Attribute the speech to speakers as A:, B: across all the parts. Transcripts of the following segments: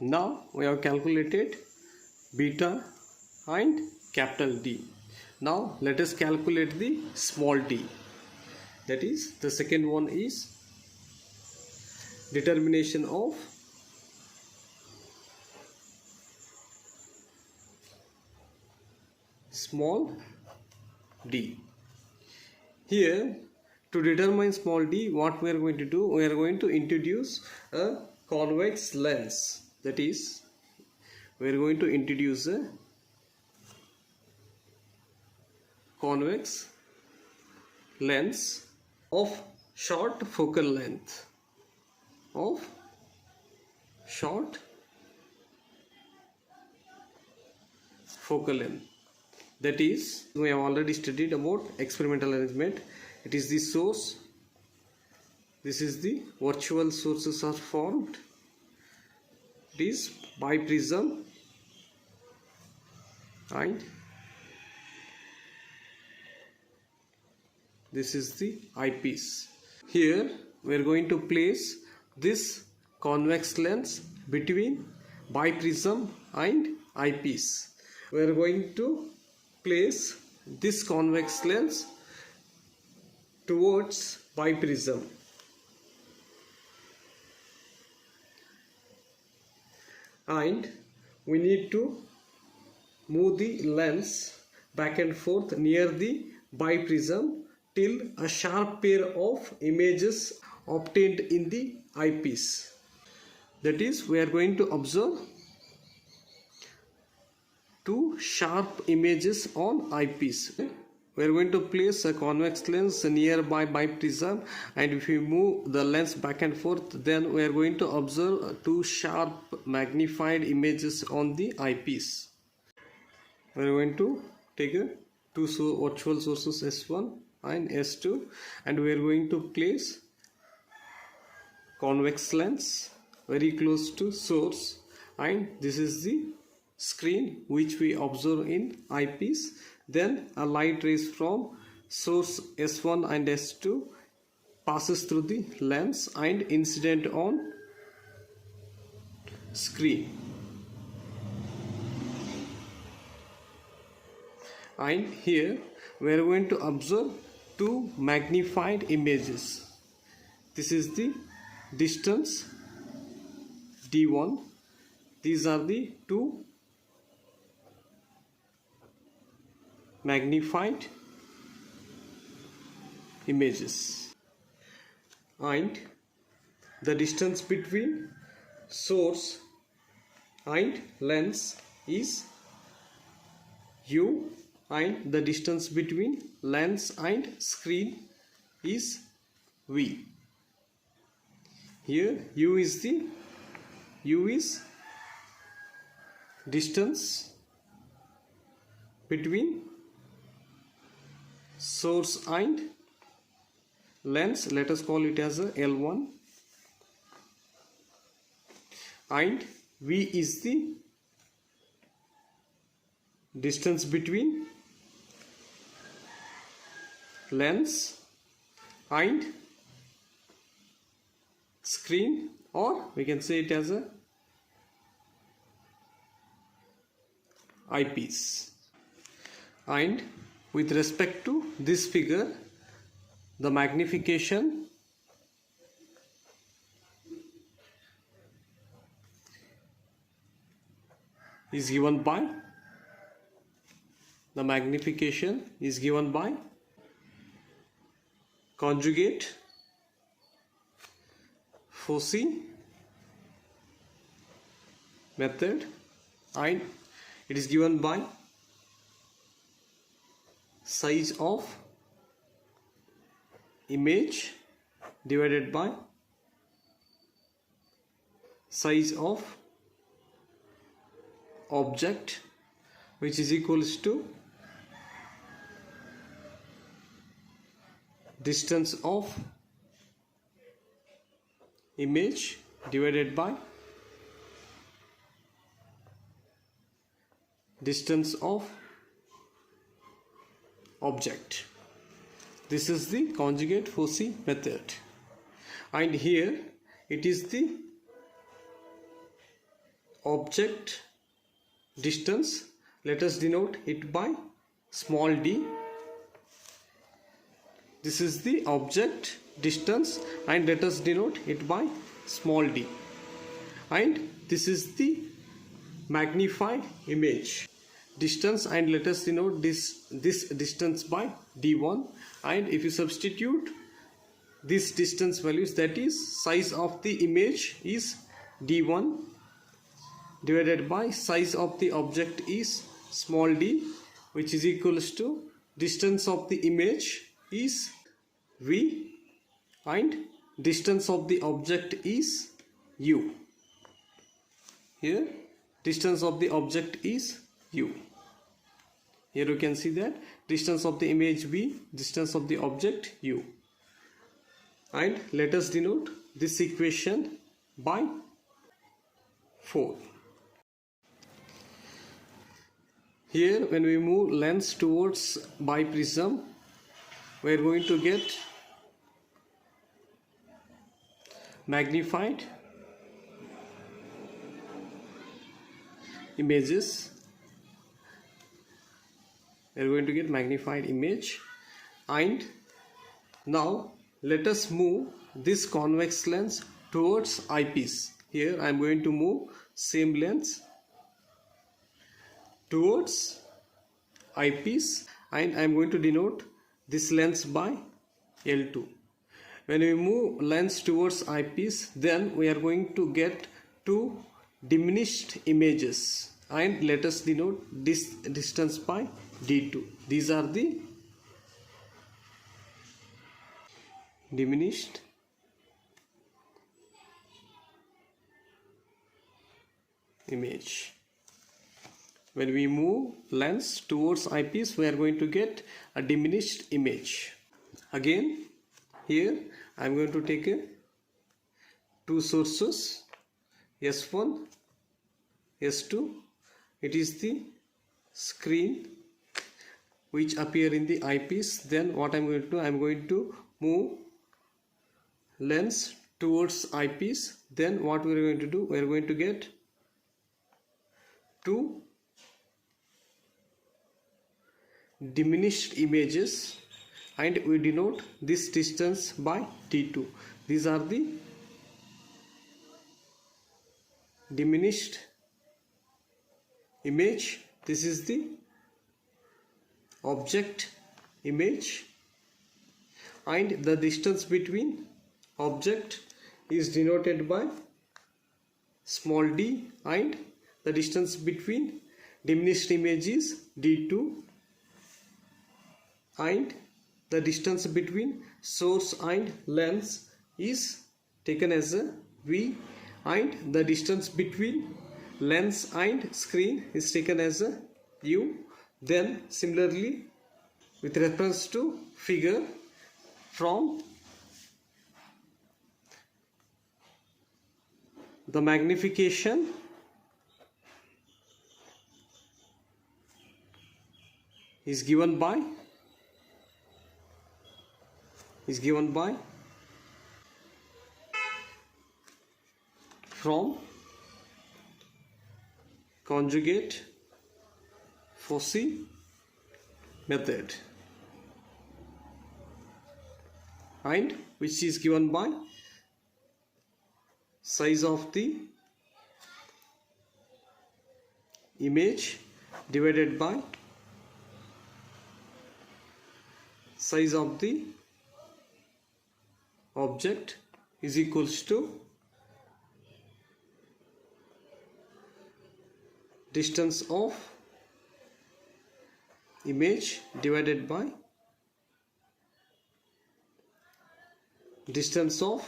A: Now we have calculated beta and capital D. Now let us calculate the small d. That is, the second one is determination of small d. Here, to determine small d, what we are going to do, we are going to introduce a convex lens. That is, we are going to introduce a convex lens of short focal length. That is, we have already studied about experimental arrangement. It is the source. This is the virtual sources are formed. It is biprism and this is the eyepiece. Here we are going to place this convex lens between biprism and eyepiece. We are going to place this convex lens towards biprism. And we need to move the lens back and forth near the biprism till a sharp pair of images obtained in the eyepiece. That is, we are going to observe two sharp images on eyepiece. We are going to place a convex lens nearby biprism, and if we move the lens back and forth, then we are going to observe two sharp magnified images on the eyepiece. We are going to take two virtual sources S1 and S2, and we are going to place convex lens very close to source, and this is the screen which we observe in eyepiece. Then a light rays from source S1 and S2 passes through the lens and incident on screen. And here we are going to observe two magnified images. This is the distance D1. These are the two magnified images, and the distance between source and lens is U, and the distance between lens and screen is V. Here U is distance between source and lens. Let us call it as a L1, and V is the distance between lens and screen, or we can say it as a eyepiece. And with respect to this figure, the magnification is given by conjugate Fossey method, and it is given by size of image divided by size of object, which is equals to distance of image divided by distance of object. This is the conjugate Fossey method, and here it is the object distance, let us denote it by small d. This is the object distance and let us denote it by small d. And this is the magnified image distance and let us denote this distance by d1. And if you substitute this distance values, that is size of the image is d1 divided by size of the object is small d, which is equals to distance of the image is v and distance of the object is u. Here distance of the object is u. Here you can see that distance of the image v, distance of the object u. And let us denote this equation by 4. Here when we move lens towards biprism, we are going to get magnified images. We are going to get magnified image. And now let us move this convex lens towards eyepiece. Here I am going to move same lens towards eyepiece and I am going to denote this lens by L2. When we move lens towards eyepiece, then we are going to get two diminished images and let us denote this distance by D2. These are the diminished image. When we move lens towards eyepiece, we are going to get a diminished image. Again, here I am going to take two sources, S1, S2. It is the screen which appear in the eyepiece. Then what I am going to do, I am going to move lens towards eyepiece. Then what we are going to do, we are going to get two diminished images and we denote this distance by T2. These are the diminished image. This is the object image and the distance between object is denoted by small d and the distance between diminished image is D2 and the distance between source and lens is taken as a V and the distance between lens and screen is taken as a U. Then similarly with reference to figure, from the magnification is given by from conjugate Fossey method and which is given by size of the image divided by size of the object is equals to distance of image divided by distance of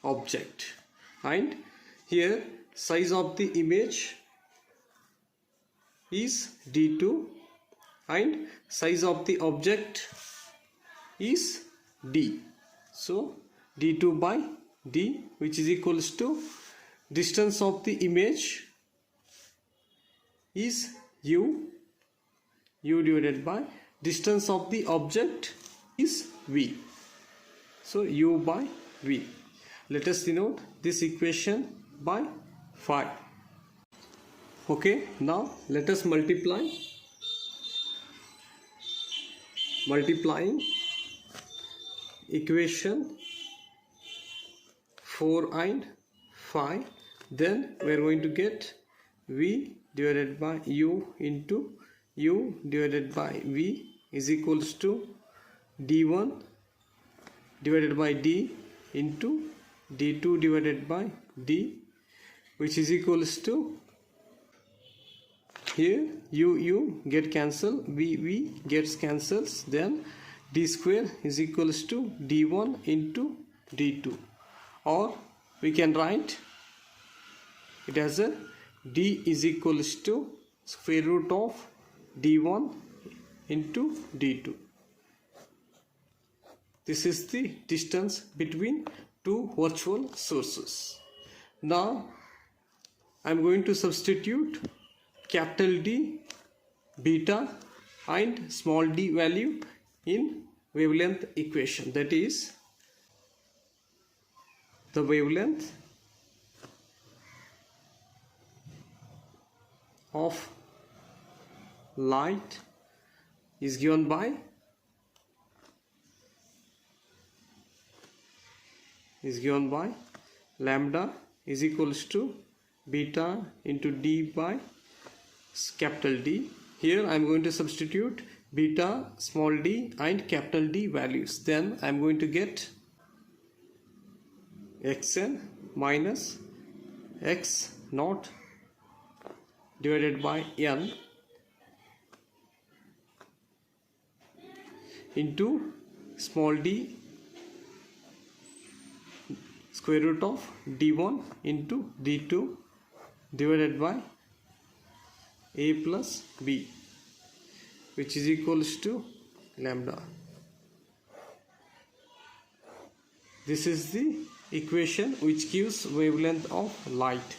A: object. And here size of the image is D2 and size of the object is D. So D2 by D, which is equals to distance of the image is U divided by distance of the object is V. So U by V. Let us denote this equation by 5. Okay, now let us multiplying equation 4 and 5. Then we are going to get V divided by U into U divided by V is equals to D1 divided by D into D2 divided by D, which is equals to, here U get cancelled, V gets cancels, then D square is equals to D1 into D2, or we can write it as a D is equals to square root of D1 into D2. This is the distance between two virtual sources. Now I am going to substitute capital D, beta and small d value in wavelength equation. That is, the wavelength of light is given by lambda is equals to beta into d by capital D. Here I am going to substitute beta, small d and capital D values. Then I am going to get xn minus x naught divided by n into small d square root of d1 into d2 divided by a plus b, which is equals to lambda. This is the equation which gives wavelength of light.